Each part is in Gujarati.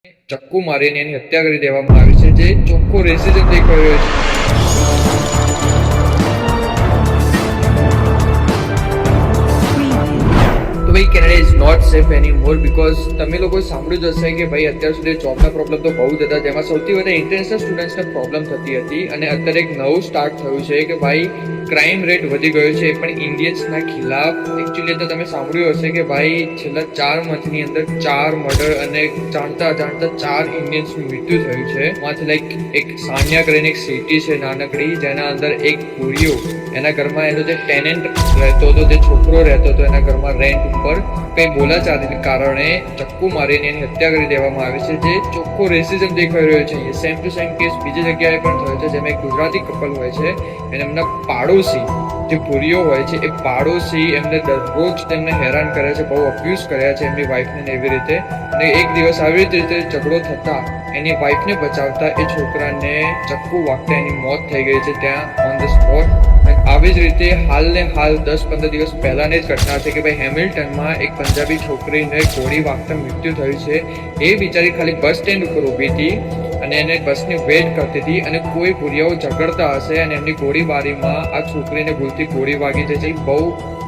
ચક્કુ મારીને એની હત્યા કરી દેવામાં આવી છે, જે ચોખ્ખો રેસિઝમ દેખાઈ રહ્યો છે. તો ભાઈ Canada is not safe any more, because તમે લોકોએ સાંભળ્યું જ હશે કે ભાઈ અત્યાર સુધી જોબના પ્રોબ્લેમ તો બહુ જ હતા, જેમાં સૌથી વધારે ઇન્ટરનેશનલ સ્ટુડન્ટ્સને પ્રોબ્લેમ થતી હતી. અને અત્યારે એક નવું સ્ટાર્ટ થયું છે કે ભાઈ ક્રાઇમ રેટ વધી ગયો છે, એ પણ ઇન્ડિયન્સના ખિલાફ. એકચ્યુઅલી તો તમે સાંભળ્યું હશે કે ભાઈ છેલ્લા 4 મંથની અંદર 4 મર્ડર અને જાણતા 4 ઇન્ડિયન્સનું મૃત્યુ થયું છે. માંથી લાઈક એક સાન્યા કરીને એક સિટી છે નાનકડી, જેના અંદર એક પૂરીઓ એના ઘરમાં એનો જે ટેનેન્ટ રહેતો હતો, જે છોકરો રહેતો હતો એના ઘરમાં રેન્ટ ઉપર, કઈ બોલાચાલીને કારણે ચક્કુ મારીને એની હત્યા કરી દેવામાં આવી છે, જે ચોખ્ખો રેસિઝમ દેખાઈ રહ્યો છે. સેમ ટુ સેમ કેસ બીજી જગ્યાએ પણ થયો છે, જેમાં એક ગુજરાતી કપલ હોય છે અને એમના પાડોશી જે ભૂરીઓ હોય છે, એ પાડોશી એમને દરરોજ તેમને હેરાન કરે છે, બહુ અબ્યુઝ કર્યા છે એમની વાઈફને એવી રીતે. અને એક દિવસ આવી રીતે ઝઘડો થતા એની વાઈફને બચાવતા એ છોકરાને ચક્કુ વાગતા એની મોત થઈ ગઈ છે ત્યાં ઓન ધ સ્પોટ. આવી જ રીતે હાલ 10-15 દિવસ પહેલાની જ ઘટના છે કે ભાઈ હેમિલ્ટનમાં એક પંજાબી છોકરીને ગોળી વાગતા મૃત્યુ થયું છે. એ બિચારી ખાલી બસ સ્ટેન્ડ ઉપર ઊભી હતી અને એને બસની વેઇટ કરતી હતી, અને કોઈ ભૂરિયાઓ ઝઘડતા હશે અને એમની ગોળીબારીમાં આ છોકરીને ભૂલથી ગોળી વાગી જાય છે. બહુ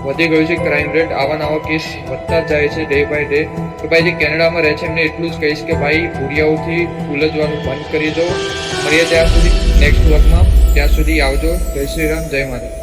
વધી ગયું છે ક્રાઇમ રેટ, આવા કેસ વધતા જાય છે ડે બાય ડે. તો ભાઈ જે કેનેડામાં રહે છે એમને એટલું જ કહીશ કે ભાઈ ભૂરિયાઓથી ઉલझવાનું બંધ કરી દો. મળીએ ત્યાં સુધી નેક્સ્ટ વ્લોગમાં, ત્યાં સુધી આવજો. જય શ્રી રામ, જય માતા.